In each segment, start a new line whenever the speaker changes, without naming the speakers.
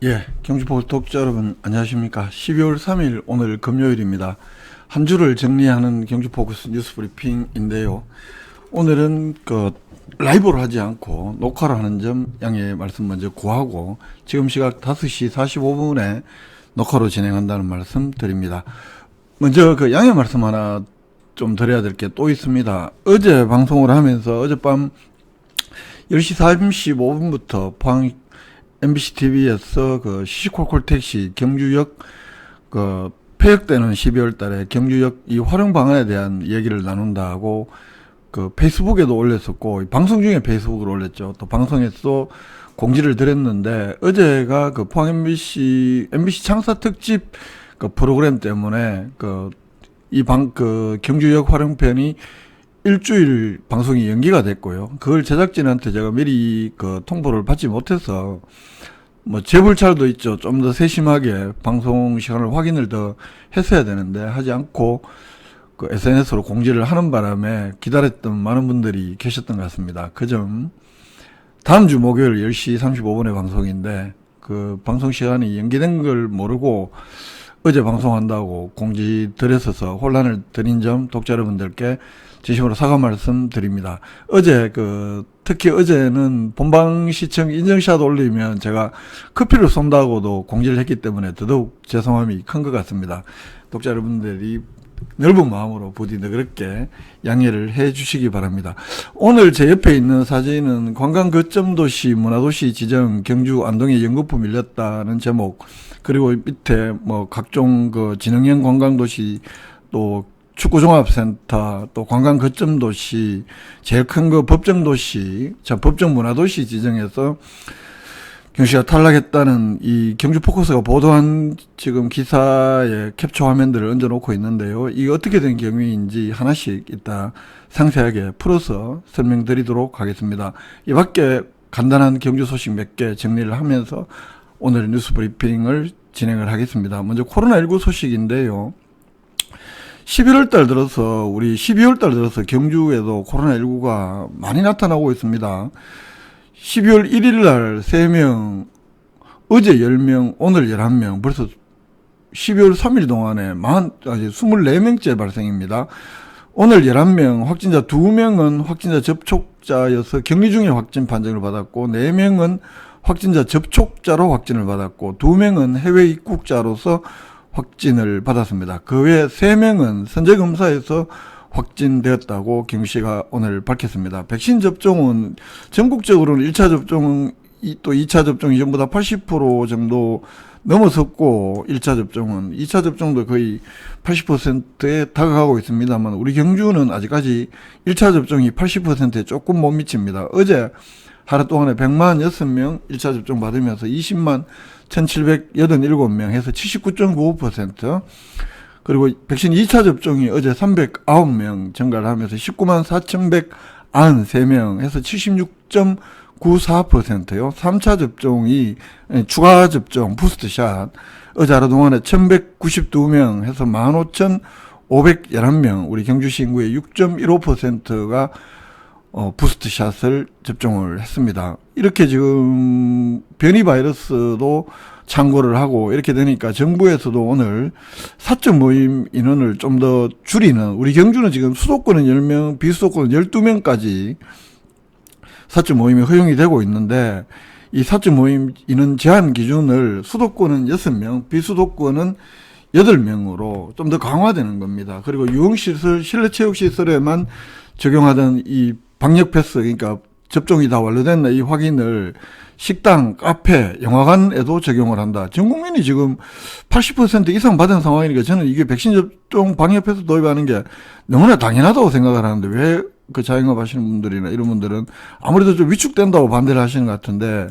예, 경주포 독자 여러분 안녕하십니까. 12월 3일 오늘 금요일입니다. 한 주를 정리하는 경주포커스 뉴스 브리핑인데요. 오늘은 라이브로 하지 않고 녹화로 하는 점 양해 말씀 먼저 구하고, 지금 시각 5시 45분에 녹화로 진행한다는 말씀 드립니다. 먼저 양해 말씀 하나 좀 드려야 될 게 또 있습니다. 어제 방송을 하면서 어젯밤 10시 45분부터 포항 MBC TV에서 시시콜콜 택시 경주역 폐역되는 12월 달에 경주역 이 활용 방안에 대한 얘기를 나눈다고 페이스북에도 올렸었고, 방송 중에 페이스북으로 올렸죠. 또 방송에서 공지를 드렸는데, 어제가 포항 MBC 창사 특집 프로그램 때문에 경주역 활용편이 일주일 방송이 연기가 됐고요. 그걸 제작진한테 제가 미리 통보를 받지 못해서 재불찰도 있죠. 좀 더 세심하게 방송 시간을 확인을 더 했어야 되는데 하지 않고 SNS로 공지를 하는 바람에 기다렸던 많은 분들이 계셨던 것 같습니다. 그 점 다음 주 목요일 10시 35분의 방송인데 방송 시간이 연기된 걸 모르고 어제 방송한다고 공지 드렸어서 혼란을 드린 점 독자 여러분들께 진심으로 사과 말씀 드립니다. 어제 특히 어제는 본방 시청 인증샷 올리면 제가 커피를 쏜다고도 공지를 했기 때문에 더더욱 죄송함이 큰 것 같습니다. 독자 여러분들이 넓은 마음으로 부디 너그럽게 양해를 해 주시기 바랍니다. 오늘 제 옆에 있는 사진은 관광 거점 도시 문화도시 지정 경주 안동에 연거푸 밀렸다는 제목, 그리고 밑에 각종 진흥형 관광도시, 또 축구종합센터, 또 관광 거점 도시, 제일 큰 법정도시, 법정 문화도시 지정해서 경주시가 탈락했다는 이 경주 포커스가 보도한 지금 기사의 캡처 화면들을 얹어놓고 있는데요. 이게 어떻게 된 경위인지 하나씩 이따 상세하게 풀어서 설명드리도록 하겠습니다. 이 밖에 간단한 경주 소식 몇 개 정리를 하면서 오늘 뉴스 브리핑을 진행을 하겠습니다. 먼저 코로나19 소식인데요. 11월 달 들어서, 우리 12월 달 들어서 경주에도 코로나19가 많이 나타나고 있습니다. 12월 1일 날 3명, 어제 10명, 오늘 11명, 벌써 12월 3일 동안에 24명째 발생입니다. 오늘 11명, 확진자 2명은 확진자 접촉자여서 격리 중에 확진 판정을 받았고, 4명은 확진자 접촉자로 확진을 받았고, 2명은 해외 입국자로서 확진을 받았습니다. 그 외에 3명은 선제검사에서 확진되었다고 경주시가 오늘 밝혔습니다. 백신 접종은 전국적으로는 1차 접종은 또 2차 접종이 전부 다 80% 정도 넘어섰고, 1차 접종은 2차 접종도 거의 80%에 다가가고 있습니다만, 우리 경주는 아직까지 1차 접종이 80%에 조금 못 미칩니다. 어제 하루 동안에 146명 1차 접종 받으면서 20만 1787명 해서 79.95%, 그리고 백신 2차 접종이 어제 309명 증가를 하면서 19만 4193명 해서 76.94%요. 3차 접종이 추가 접종 부스트샷 어제 하루 동안에 1192명 해서 15,511명, 우리 경주시 인구의 6.15%가 부스트샷을 접종을 했습니다. 이렇게 지금 변이 바이러스도 창궐을 하고 이렇게 되니까 정부에서도 오늘 사적 모임 인원을 좀 더 줄이는, 우리 경주는 지금 수도권은 10명, 비수도권은 12명까지 사적 모임이 허용이 되고 있는데, 이 사적 모임 인원 제한 기준을 수도권은 6명, 비수도권은 8명으로 좀 더 강화되는 겁니다. 그리고 유흥시설, 실내체육시설에만 적용하던 이 방역 패스, 그러니까 접종이 다 완료됐나 이 확인을 식당, 카페, 영화관에도 적용을 한다. 전 국민이 지금 80% 이상 받은 상황이니까 저는 이게 백신 접종 방역 패스 도입하는 게 너무나 당연하다고 생각을 하는데, 왜 자영업 하시는 분들이나 이런 분들은 아무래도 좀 위축된다고 반대를 하시는 것 같은데,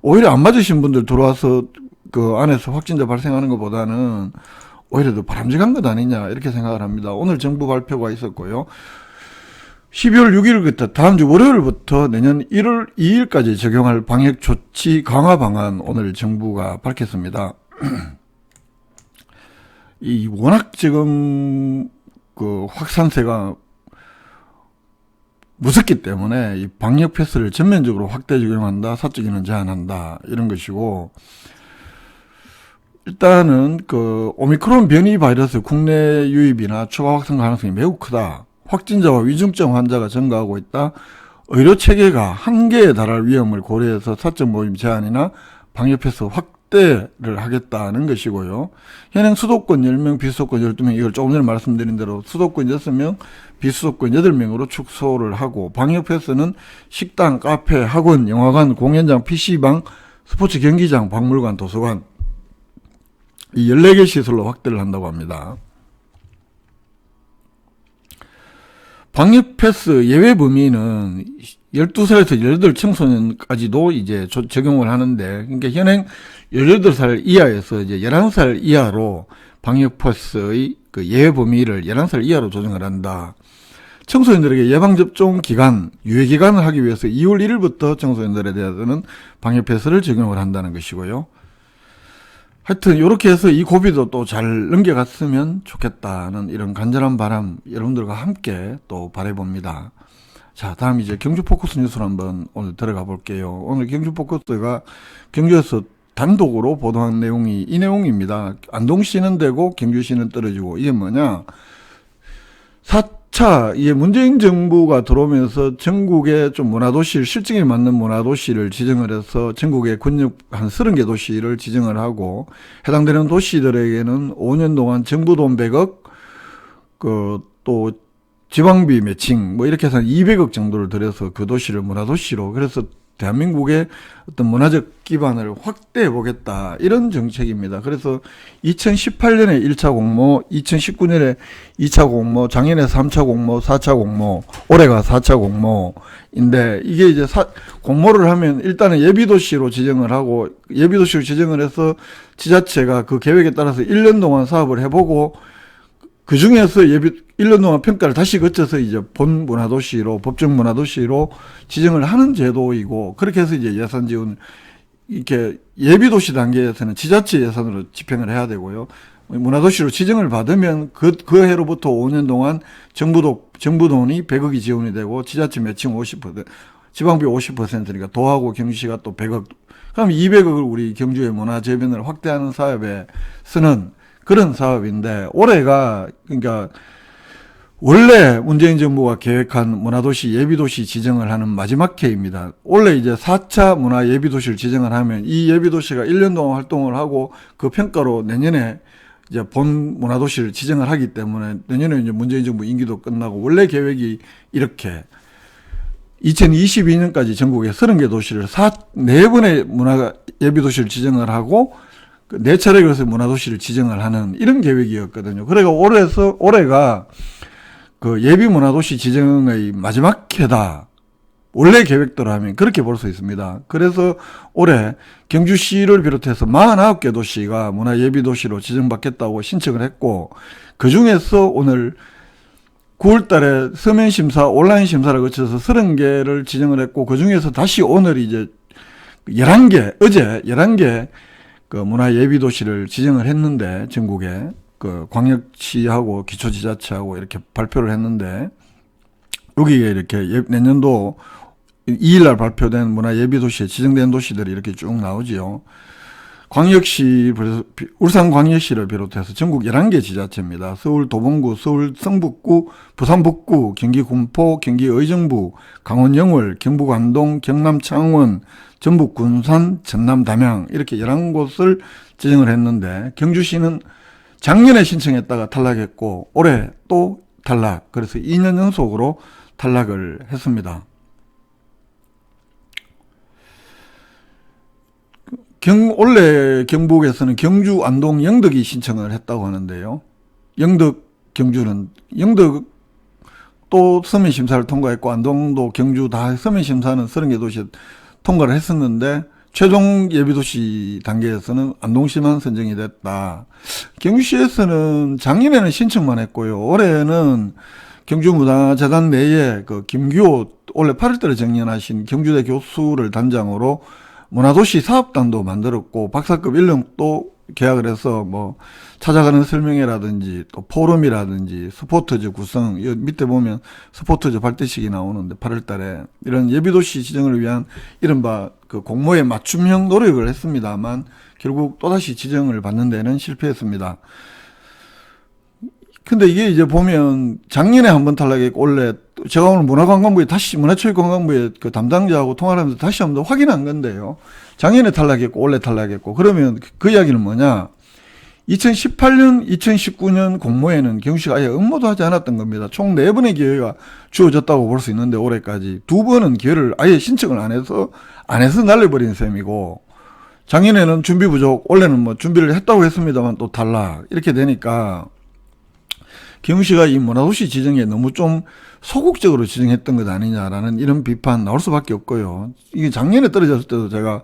오히려 안 맞으신 분들 들어와서 안에서 확진자 발생하는 것보다는 오히려 더 바람직한 것 아니냐 이렇게 생각을 합니다. 오늘 정부 발표가 있었고요. 12월 6일부터 다음 주 월요일부터 내년 1월 2일까지 적용할 방역 조치 강화 방안 오늘 정부가 밝혔습니다. 이 워낙 지금 확산세가 무섭기 때문에 이 방역 패스를 전면적으로 확대 적용한다, 사적 인원 제한한다 이런 것이고, 일단은 그 오미크론 변이 바이러스 국내 유입이나 추가 확산 가능성이 매우 크다. 확진자와 위중증 환자가 증가하고 있다. 의료 체계가 한계에 달할 위험을 고려해서 사적 모임 제한이나 방역 패스 확대를 하겠다는 것이고요. 현행 수도권 10명, 비수도권 12명, 이걸 조금 전에 말씀드린 대로 수도권 6명, 비수도권 8명으로 축소를 하고, 방역 패스는 식당, 카페, 학원, 영화관, 공연장, PC방, 스포츠 경기장, 박물관, 도서관, 이 14개 시설로 확대를 한다고 합니다. 방역 패스 예외 범위는 12살에서 18 청소년까지도 이제 적용을 하는데, 그러니까 현행 18살 이하에서 이제 11살 이하로 방역 패스의 그 예외 범위를 11살 이하로 조정을 한다. 청소년들에게 예방접종 기간, 유예 기간을 하기 위해서 2월 1일부터 청소년들에 대해서는 방역 패스를 적용을 한다는 것이고요. 하여튼 이렇게 해서 이 고비도 또 잘 넘겨갔으면 좋겠다는 이런 간절한 바람 여러분들과 함께 또 바라봅니다. 자, 다음 이제 경주 포커스 뉴스로 한번 오늘 들어가 볼게요. 오늘 경주 포커스가 경주에서 단독으로 보도한 내용이 이 내용입니다. 안동시는 되고 경주시는 떨어지고, 이게 뭐냐, 4차 이게 문재인 정부가 들어오면서 전국에 좀 문화도시를, 실증에 맞는 문화도시를 지정을 해서 전국에 권역 한 30개 도시를 지정을 하고, 해당되는 도시들에게는 5년 동안 정부 돈 100억, 또 지방비 매칭 뭐 이렇게 해서 200억 정도를 들여서 그 도시를 문화도시로, 그래서 대한민국의 어떤 문화적 기반을 확대해 보겠다, 이런 정책입니다. 그래서 2018년에 1차 공모, 2019년에 2차 공모, 작년에 3차 공모, 4차 공모, 올해가 4차 공모인데, 이게 이제 공모를 하면 일단은 예비도시로 지정을 하고, 예비도시로 지정을 해서 지자체가 그 계획에 따라서 1년 동안 사업을 해보고, 그 중에서 1년 동안 평가를 다시 거쳐서 이제 본 문화도시로, 법정 문화도시로 지정을 하는 제도이고, 그렇게 해서 이제 예산 지원, 이렇게 예비도시 단계에서는 지자체 예산으로 집행을 해야 되고요. 문화도시로 지정을 받으면 그 해로부터 5년 동안 정부 돈이 100억이 지원이 되고, 지자체 매칭 50%, 지방비 50%니까 도하고 경주시가 또 100억, 그럼 200억을 우리 경주의 문화 재변을 확대하는 사업에 쓰는 그런 사업인데, 올해가, 그러니까 원래 문재인 정부가 계획한 문화도시 예비도시 지정을 하는 마지막 해입니다. 원래 이제 4차 문화 예비도시를 지정을 하면 이 예비도시가 1년 동안 활동을 하고 그 평가로 내년에 이제 본 문화도시를 지정을 하기 때문에, 내년에 이제 문재인 정부 임기도 끝나고, 원래 계획이 이렇게 2022년까지 전국에 30개 도시를 4번의 문화 예비도시를 지정을 하고, 4차례 그래서 문화도시를 지정을 하는 이런 계획이었거든요. 그러니까 올해가 그 예비 문화도시 지정의 마지막 해다. 원래 계획대로 하면 그렇게 볼 수 있습니다. 그래서 올해 경주시를 비롯해서 49개 도시가 문화 예비도시로 지정받겠다고 신청을 했고, 그 중에서 오늘 9월 달에 서면 심사, 온라인 심사를 거쳐서 30개를 지정을 했고, 그 중에서 다시 오늘 이제 11개, 어제 11개 그 문화 예비도시를 지정을 했는데, 전국에 그 광역시하고 기초지자체하고 이렇게 발표를 했는데, 여기에 이렇게 내년도 2일날 발표된 문화 예비도시에 지정된 도시들이 이렇게 쭉 나오지요. 광역시, 울산광역시를 비롯해서 전국 11개 지자체입니다. 서울 도봉구, 서울 성북구, 부산 북구, 경기 군포, 경기 의정부, 강원 영월, 경북 안동, 경남 창원, 전북 군산, 전남 담양, 이렇게 11곳을 지정을 했는데, 경주시는 작년에 신청했다가 탈락했고 올해 또 탈락, 그래서 2년 연속으로 탈락을 했습니다. 원래 경북에서는 경주, 안동, 영덕이 신청을 했다고 하는데요. 영덕, 경주는, 영덕 또 서면심사를 통과했고, 안동도 경주 다 서면심사는 30개 도시 통과를 했었는데, 최종 예비도시 단계에서는 안동시만 선정이 됐다. 경주시에서는 작년에는 신청만 했고요. 올해는 경주문화재단 내에 그 김규호, 올해 8월달에 정년하신 경주대 교수를 단장으로 문화도시 사업단도 만들었고, 박사급 인력도 계약을 해서 뭐 찾아가는 설명회라든지 또 포럼이라든지 스포터즈 구성, 이 밑에 보면 스포터즈 발대식이 나오는데 8월달에 이런 예비도시 지정을 위한 이른바 그 공모에 맞춤형 노력을 했습니다만 결국 또다시 지정을 받는 데는 실패했습니다. 근데 이게 이제 보면 작년에 한번 탈락했고 올해 제가 오늘 문화관광부에 다시 문화체육관광부에 그 담당자하고 통화를 하면서 다시 한번 더 확인한 건데요. 작년에 탈락했고 올해 탈락했고 그러면 그 이야기는 뭐냐? 2018년, 2019년 공모에는 경주시가 아예 응모도 하지 않았던 겁니다. 총 4번의 기회가 주어졌다고 볼 수 있는데 올해까지 2번은 기회를 아예 신청을 안 해서 날려버린 셈이고 작년에는 준비 부족, 올해는 뭐 준비를 했다고 했습니다만 또 탈락 이렇게 되니까 경주시가 이 문화도시 지정에 너무 좀 소극적으로 지정했던 것 아니냐라는 이런 비판 나올 수밖에 없고요. 이게 작년에 떨어졌을 때도 제가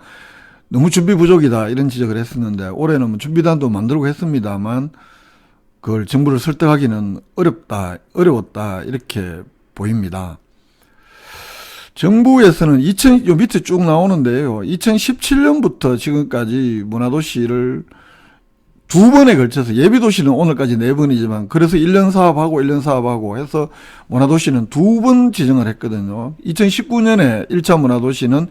너무 준비 부족이다 이런 지적을 했었는데 올해는 뭐 준비단도 만들고 했습니다만 그걸 정부를 설득하기는 어려웠다 이렇게 보입니다. 정부에서는 요 밑에 쭉 나오는데요. 2017년부터 지금까지 문화도시를 2번에 걸쳐서 예비도시는 오늘까지 4번이지만 그래서 1년 사업하고 해서 문화도시는 2번 지정을 했거든요. 2019년에 1차 문화도시는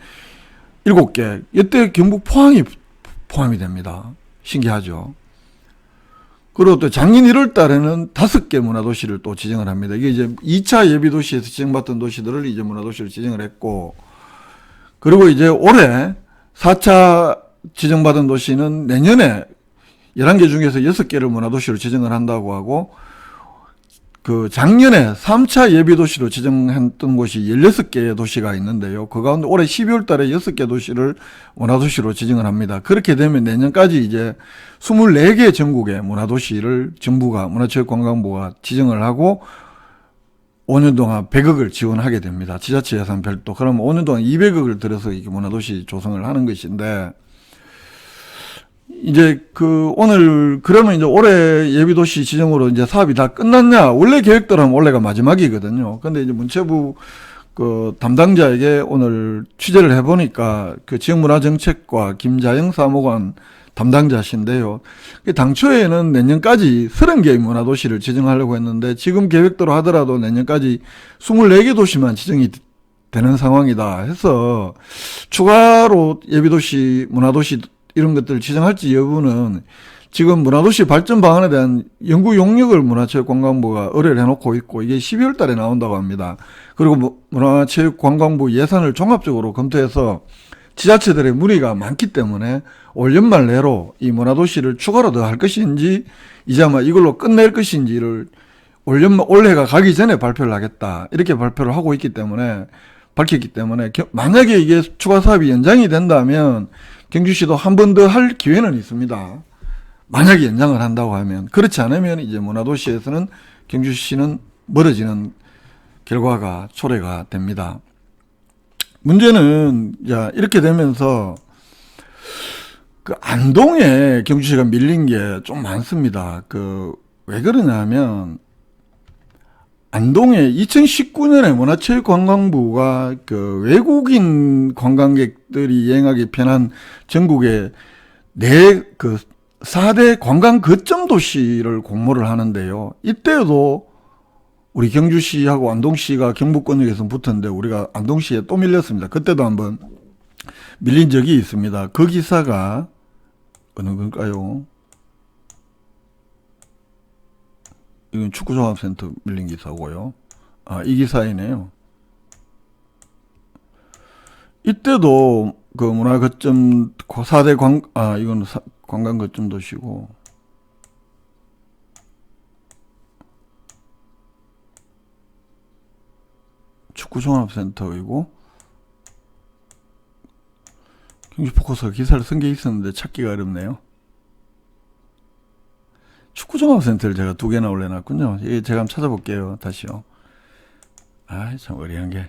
7개. 이때 경북 포함이 됩니다. 신기하죠. 그리고 또 작년 1월 달에는 5개 문화도시를 또 지정을 합니다. 이게 이제 2차 예비도시에서 지정받던 도시들을 이제 문화도시로 지정을 했고, 그리고 이제 올해 4차 지정받은 도시는 내년에 11개 중에서 6개를 문화도시로 지정을 한다고 하고, 그 작년에 3차 예비도시로 지정했던 곳이 16개의 도시가 있는데요. 그 가운데 올해 12월 달에 6개 도시를 문화도시로 지정을 합니다. 그렇게 되면 내년까지 이제 24개 전국의 문화도시를 정부가, 문화체육관광부가 지정을 하고 5년 동안 100억을 지원하게 됩니다. 지자체 예산 별도. 그러면 5년 동안 200억을 들여서 이렇게 문화도시 조성을 하는 것인데, 이제 그러면 이제 올해 예비도시 지정으로 이제 사업이 다 끝났냐? 원래 계획대로는 올해가 마지막이거든요. 근데 이제 문체부 그 담당자에게 오늘 취재를 해보니까 그 지역문화정책과 김자영 사무관 담당자신데요. 당초에는 내년까지 30개의 문화도시를 지정하려고 했는데 지금 계획대로 하더라도 내년까지 24개 도시만 지정이 되는 상황이다 해서 추가로 예비도시, 문화도시 이런 것들을 지정할지 여부는 지금 문화도시 발전 방안에 대한 연구 용역을 문화체육관광부가 의뢰를 해놓고 있고 이게 12월 달에 나온다고 합니다. 그리고 문화체육관광부 예산을 종합적으로 검토해서 지자체들의 문의가 많기 때문에 올 연말 내로 이 문화도시를 추가로 더 할 것인지 이제 아마 이걸로 끝낼 것인지를 올해가 가기 전에 발표를 하겠다 이렇게 발표를 하고 있기 때문에 밝혔기 때문에 만약에 이게 추가 사업이 연장이 된다면 경주시도 한 번 더 할 기회는 있습니다. 만약에 연장을 한다고 하면. 그렇지 않으면 이제 문화도시에서는 경주시는 멀어지는 결과가 초래가 됩니다. 문제는 이렇게 되면서 그 안동에 경주시가 밀린 게 좀 많습니다. 왜 그러냐면 안동에 2019년에 문화체육관광부가 그 외국인 관광객들이 여행하기 편한 전국의 4대 관광 거점 도시를 공모를 하는데요. 이때도 우리 경주시하고 안동시가 경북권역에서 붙었는데 우리가 안동시에 또 밀렸습니다. 그때도 한번 밀린 적이 있습니다. 그 기사가 어느 걸까요? 이건 축구종합센터 밀린 기사고요. 이 기사이네요. 이때도 그 문화거점 4대 이건 관광거점 도시고 축구종합센터이고 경주포커스가 기사를 쓴 게 있었는데 찾기가 어렵네요. 축구종합센터를 제가 2개나 올려놨군요. 이게 제가 한번 찾아볼게요. 다시요. 참 어려운 게.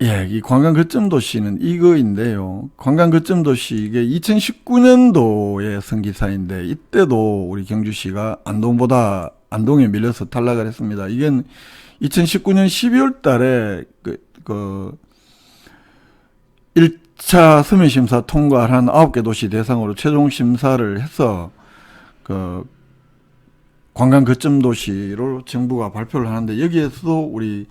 이 관광거점도시는 이거인데요. 관광거점도시 이게 2019년도에 쓴 기사인데 이때도 우리 경주시가 안동에 밀려서 탈락을 했습니다. 이건 2019년 12월 달에 1차 서면심사 통과를 한 9개 도시 대상으로 최종 심사를 해서 관광 거점 도시로 정부가 발표를 하는데 여기에서도 우리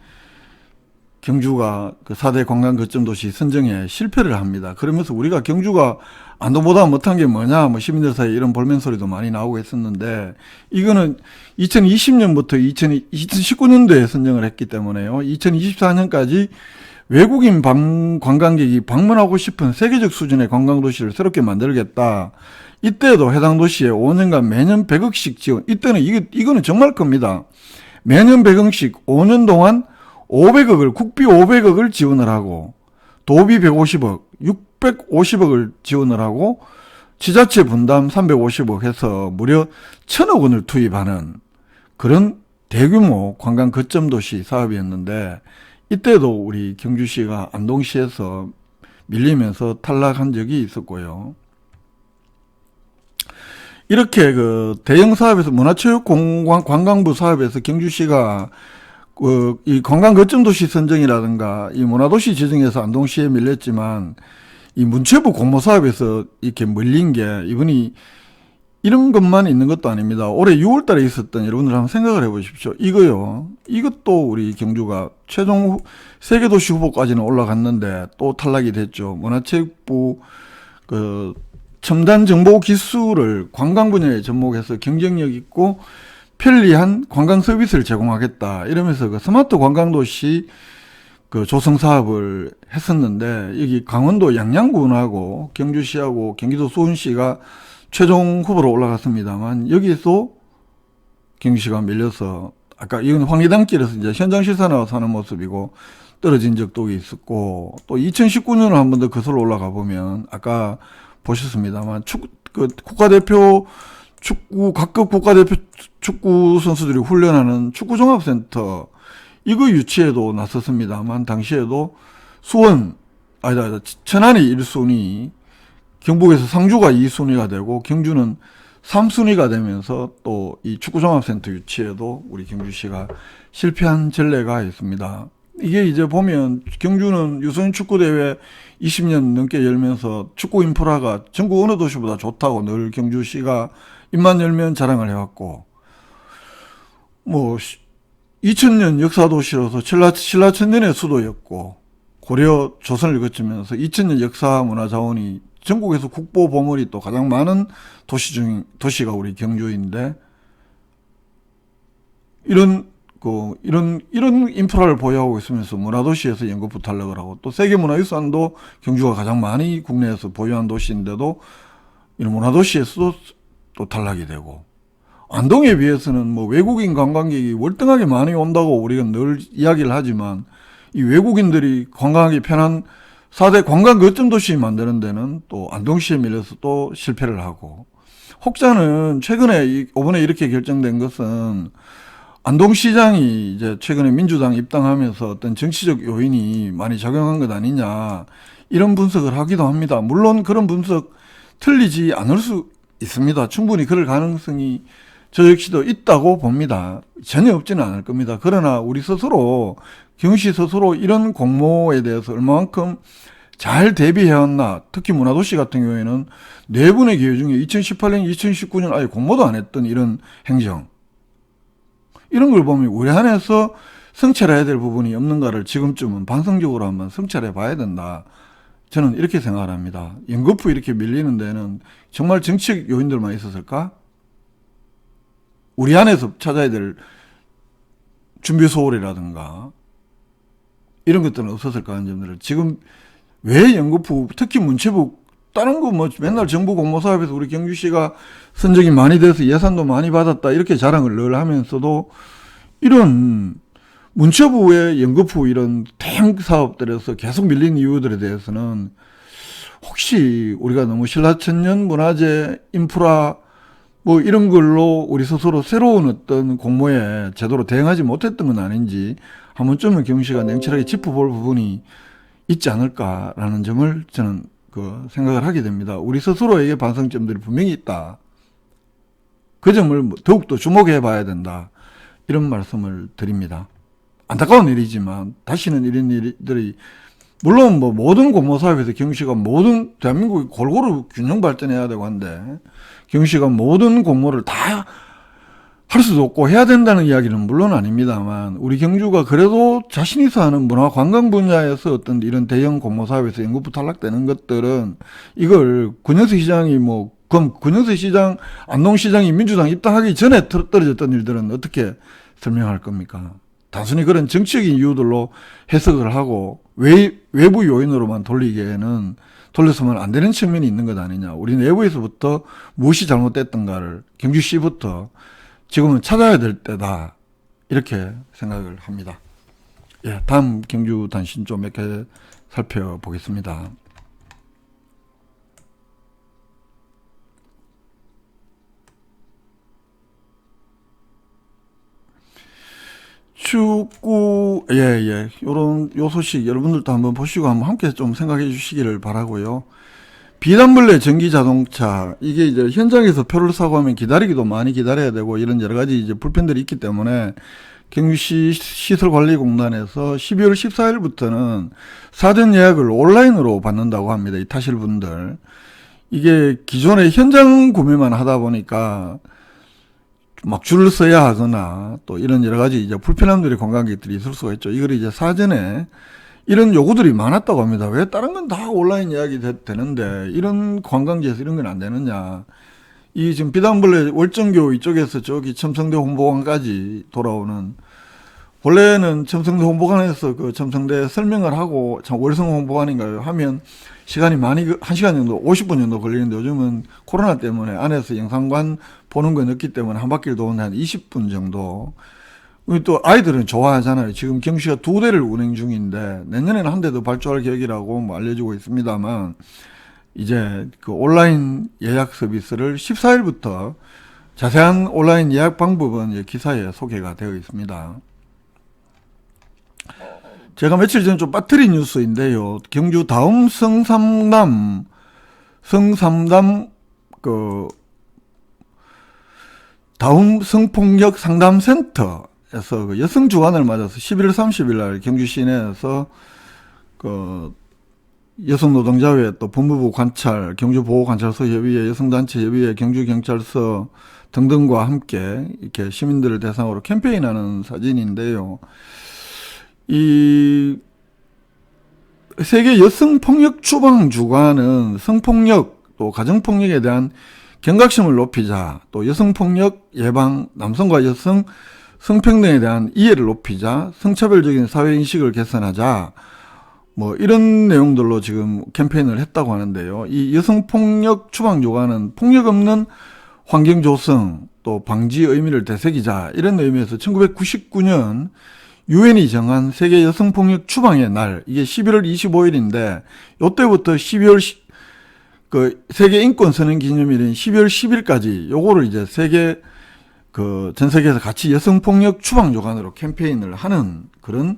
경주가 그 4대 관광 거점 도시 선정에 실패를 합니다. 그러면서 우리가 경주가 안동보다 못한 게 뭐냐, 뭐 시민들 사이에 이런 볼멘 소리도 많이 나오고 했었는데, 이거는 2020년부터 2019년도에 선정을 했기 때문에요. 2024년까지 외국인 관광객이 방문하고 싶은 세계적 수준의 관광도시를 새롭게 만들겠다. 이때도 해당 도시에 5년간 매년 100억씩 지원. 이때는 이거는 정말 큽니다. 매년 100억씩 5년 동안 500억을, 국비 500억을 지원을 하고, 도비 150억, 650억을 지원을 하고, 지자체 분담 350억 해서 무려 1000억 원을 투입하는 그런 대규모 관광 거점 도시 사업이었는데, 이때도 우리 경주시가 안동시에서 밀리면서 탈락한 적이 있었고요. 이렇게 그 대형 사업에서 문화체육관광부 사업에서 경주시가 이 관광 거점 도시 선정이라든가 이 문화도시 지정에서 안동시에 밀렸지만, 이 문체부 공모 사업에서 이렇게 밀린 게 이번이 이런 것만 있는 것도 아닙니다. 올해 6월 달에 있었던, 여러분들 한번 생각을 해보십시오. 이것도 우리 경주가 최종 세계도시 후보까지는 올라갔는데 또 탈락이 됐죠. 문화체육부 그 첨단 정보 기술을 관광 분야에 접목해서 경쟁력 있고 편리한 관광 서비스를 제공하겠다, 이러면서 그 스마트 관광도시 그 조성 사업을 했었는데, 여기 강원도 양양군하고 경주시하고 경기도 수원시가 최종 후보로 올라갔습니다만, 여기서 경주시가 밀려서, 아까 이건 황리단길에서 이제 현장 실사 나와서 하는 모습이고 떨어진 적도 있었고, 또 2019년을 한 번 더 거슬러 올라가 보면 아까 보셨습니다만 국가대표 축구, 각급 국가대표 축구 선수들이 훈련하는 축구종합센터, 이거 유치에도 나섰습니다만, 당시에도 천안이 1순위, 경북에서 상주가 2순위가 되고 경주는 3순위가 되면서 또 이 축구종합센터 유치에도 우리 경주시가 실패한 전례가 있습니다. 이게 이제 보면 경주는 유소년 축구대회 20년 넘게 열면서 축구 인프라가 전국 어느 도시보다 좋다고 늘 경주시가 입만 열면 자랑을 해왔고, 뭐 2000년 역사도시로서 신라천년의 수도였고, 고려 조선을 거치면서 2000년 역사문화자원이 전국에서 국보보물이 또 가장 많은 도시가 우리 경주인데, 이런 인프라를 보유하고 있으면서 문화도시에서 연거푸 탈락을 하고, 또 세계문화유산도 경주가 가장 많이 국내에서 보유한 도시인데도 이런 문화도시에서도 또 탈락이 되고, 안동에 비해서는 뭐 외국인 관광객이 월등하게 많이 온다고 우리가 늘 이야기를 하지만, 이 외국인들이 관광하기 편한 4대 관광 거점 도시 만드는 데는 또 안동시에 밀려서 또 실패를 하고, 혹자는 최근에 이번에 이렇게 결정된 것은 안동시장이 이제 최근에 민주당 입당하면서 어떤 정치적 요인이 많이 작용한 것 아니냐, 이런 분석을 하기도 합니다. 물론 그런 분석 틀리지 않을 수 있습니다. 충분히 그럴 가능성이 저 역시도 있다고 봅니다. 전혀 없지는 않을 겁니다. 그러나 우리 스스로, 경시 스스로 이런 공모에 대해서 얼마만큼 잘 대비해왔나, 특히 문화도시 같은 경우에는 4분의 기회 중에 2018년, 2019년 아예 공모도 안 했던 이런 행정, 이런 걸 보면 우리 안에서 성찰해야 될 부분이 없는가를 지금쯤은 반성적으로 한번 성찰해 봐야 된다, 저는 이렇게 생각을 합니다. 연거푸 이렇게 밀리는 데는 정말 정치적 요인들만 있었을까? 우리 안에서 찾아야 될 준비 소홀이라든가 이런 것들은 없었을까 하는 점들을, 지금 왜 연거푸, 특히 문체부, 다른 거 뭐 맨날 정부 공모사업에서 우리 경주시가 선정이 많이 돼서 예산도 많이 받았다 이렇게 자랑을 늘 하면서도, 이런 문체부의 연거푸 이런 대형 사업들에서 계속 밀린 이유들에 대해서는 혹시 우리가 너무 신라천년 문화재 인프라 뭐 이런 걸로 우리 스스로 새로운 어떤 공모에 제대로 대응하지 못했던 건 아닌지 한 번쯤은 경시가 냉철하게 짚어볼 부분이 있지 않을까라는 점을 저는 생각을 하게 됩니다. 우리 스스로에게 반성점들이 분명히 있다. 그 점을 더욱더 주목해 봐야 된다, 이런 말씀을 드립니다. 안타까운 일이지만 다시는 이런 일들이, 물론 뭐 모든 공모사업에서 경시가 모든 대한민국이 골고루 균형 발전해야 되고 한데, 경시가 모든 공모를 다 할 수도 없고 해야 된다는 이야기는 물론 아닙니다만 우리 경주가 그래도 자신 있어 하는 문화 관광 분야에서 어떤 이런 대형 공모 사업에서 연구부 탈락되는 것들은 이걸 권영세 시장이 그럼 권영세 시장, 안동 시장이 민주당 입당하기 전에 떨어졌던 일들은 어떻게 설명할 겁니까? 단순히 그런 정치적인 이유들로 해석을 하고 외부 요인으로만 돌려서만 안 되는 측면이 있는 것 아니냐. 우리 내부에서부터 무엇이 잘못됐던가를 경주시부터 지금은 찾아야 될 때다. 이렇게 생각을 합니다. 예, 다음 경주 단신 좀 몇 개 살펴보겠습니다. 축구, 요 소식 여러분들도 한번 보시고 한번 함께 좀 생각해 주시기를 바라고요. 비단블레 전기 자동차, 이게 이제 현장에서 표를 사고 하면 기다리기도 많이 기다려야 되고 이런 여러 가지 이제 불편들이 있기 때문에 경주시 시설관리공단에서 12월 14일부터는 사전 예약을 온라인으로 받는다고 합니다. 이 타실 분들. 이게 기존에 현장 구매만 하다 보니까 막 줄을 서야 하거나 또 이런 여러 가지 이제 불편함들이 관광객들이 있을 수가 있죠. 이걸 이제 사전에 이런 요구들이 많았다고 합니다. 왜 다른 건 다 온라인 예약이 되는데 이런 관광지에서 이런 건 안 되느냐. 이 지금 비단블레 월정교 이쪽에서 저기 첨성대 홍보관까지 돌아오는, 원래는 첨성대 홍보관에서 그 첨성대 설명을 하고 참 월성 홍보관인가요 하면 시간이 많이 1시간 정도 50분 정도 걸리는데 요즘은 코로나 때문에 안에서 영상관 보는 건 없기 때문에 한 바퀴를 도는데 한 20분 정도. 또 아이들은 좋아하잖아요. 지금 경주시가 2대를 운행 중인데 내년에는 한 대 더 발주할 계획이라고 알려지고 있습니다만 이제 그 온라인 예약 서비스를 14일부터 자세한 온라인 예약 방법은 기사에 소개가 되어 있습니다. 제가 며칠 전 좀 빠뜨린 뉴스인데요. 경주 다음 성삼담 다음 성폭력 상담센터에서 그 여성 주간을 맞아서 11월 30일 날 경주 시내에서 그 여성 노동자회 또 법무부 관찰, 경주보호관찰소 협의회, 여성단체 협의회, 경주경찰서 등등과 함께 이렇게 시민들을 대상으로 캠페인하는 사진인데요. 이 세계 여성폭력 추방 주간은 성폭력 또 가정폭력에 대한 경각심을 높이자, 또 여성폭력 예방, 남성과 여성 성평등에 대한 이해를 높이자, 성차별적인 사회인식을 개선하자, 이런 내용들로 지금 캠페인을 했다고 하는데요. 이 여성폭력 추방 주간은 폭력 없는 환경 조성, 또 방지 의미를 되새기자, 이런 의미에서 1999년 유엔이 정한 세계 여성폭력 추방의 날, 이게 11월 25일인데, 요때부터 세계 인권 선언 기념일인 12월 10일까지 요거를 이제 전 세계에서 같이 여성폭력 추방 주간으로 캠페인을 하는 그런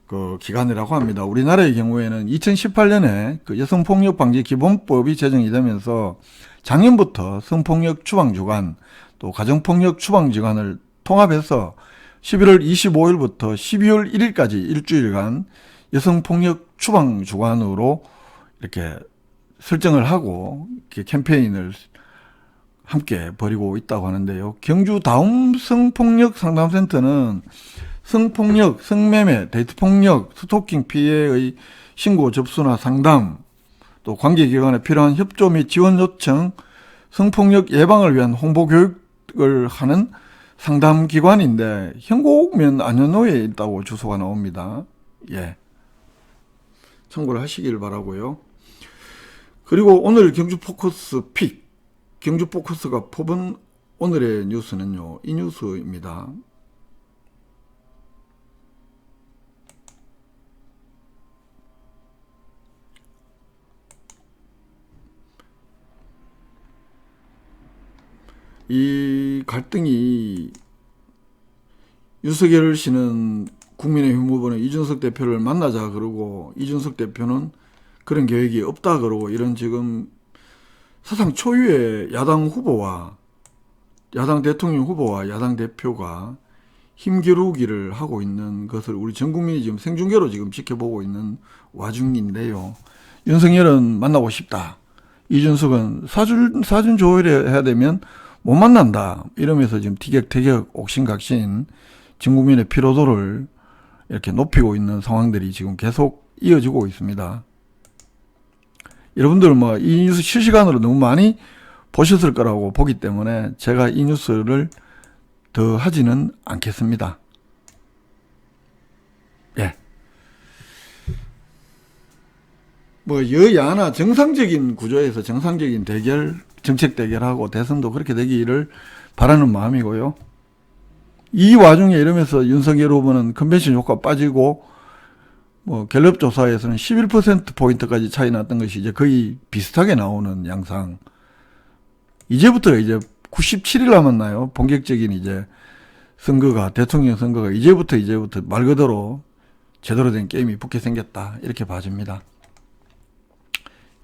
그 기간이라고 합니다. 우리나라의 경우에는 2018년에 그 여성폭력 방지 기본법이 제정이 되면서 작년부터 성폭력 추방 주간 또 가정폭력 추방 주간을 통합해서 11월 25일부터 12월 1일까지 일주일간 여성폭력 추방 주간으로 이렇게 설정을 하고 이렇게 캠페인을 함께 벌이고 있다고 하는데요. 경주 다음 성폭력 상담센터는 성폭력, 성매매, 데이트폭력, 스토킹 피해의 신고 접수나 상담, 또 관계기관에 필요한 협조 및 지원 요청, 성폭력 예방을 위한 홍보 교육을 하는 상담기관인데 현곡면 안현로에 있다고 주소가 나옵니다. 참고를 하시길 바라고요. 그리고 오늘 경주 포커스 픽, 경주 포커스가 뽑은 오늘의 뉴스는요, 이 뉴스입니다. 이 갈등이 윤석열 씨는 국민의힘 후보는 이준석 대표를 만나자 그러고 이준석 대표는 그런 계획이 없다 그러고 이런 지금 사상 초유의 야당 대통령 후보와 야당 대표가 힘겨루기를 하고 있는 것을 우리 전 국민이 지금 생중계로 지금 지켜보고 있는 와중인데요. 윤석열은 만나고 싶다. 이준석은 사준 조율을 해야 되면 못 만난다 이러면서 지금 티격태격 옥신각신 전 국민의 피로도를 이렇게 높이고 있는 상황들이 지금 계속 이어지고 있습니다. 여러분들 뭐 이 뉴스 실시간으로 너무 많이 보셨을 거라고 보기 때문에 제가 이 뉴스를 더 하지는 않겠습니다. 예. 뭐 여야나 정상적인 구조에서 정상적인 대결, 정책 대결하고 대선도 그렇게 되기를 바라는 마음이고요. 이 와중에 이러면서 윤석열 후보는 컨벤션 효과 빠지고 뭐 갤럽 조사에서는 11%포인트까지 차이 났던 것이 이제 거의 비슷하게 나오는 양상. 이제부터 이제 97일 남았나요? 본격적인 이제 선거가, 대통령 선거가 이제부터 말 그대로 제대로 된 게임이 붙게 생겼다. 이렇게 봐집니다.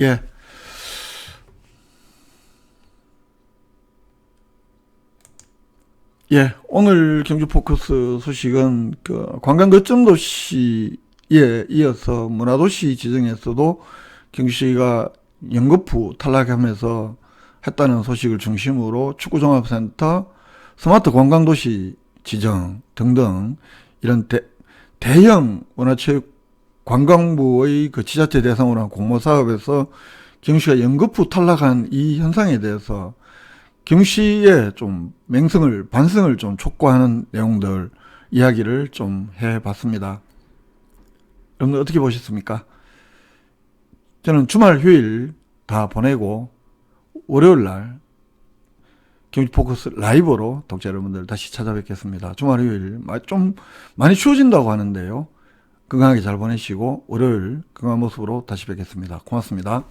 예. 예. 오늘 경주 포커스 소식은 그 관광 거점 도시에 이어서 문화도시 지정에서도 경주시가 연거푸 탈락하면서 했다는 소식을 중심으로 축구종합센터, 스마트 관광도시 지정 등등 이런 대형 문화체육관광부의 그 지자체 대상으로 한 공모사업에서 경주시가 연거푸 탈락한 이 현상에 대해서 경주시의 좀 반성을 좀 촉구하는 내용들 이야기를 좀 해봤습니다. 여러분들 어떻게 보셨습니까? 저는 주말 휴일 다 보내고 월요일날 경주 포커스 라이브로 독자 여러분들 다시 찾아뵙겠습니다. 주말 휴일 좀 많이 추워진다고 하는데요. 건강하게 잘 보내시고 월요일 건강한 모습으로 다시 뵙겠습니다. 고맙습니다.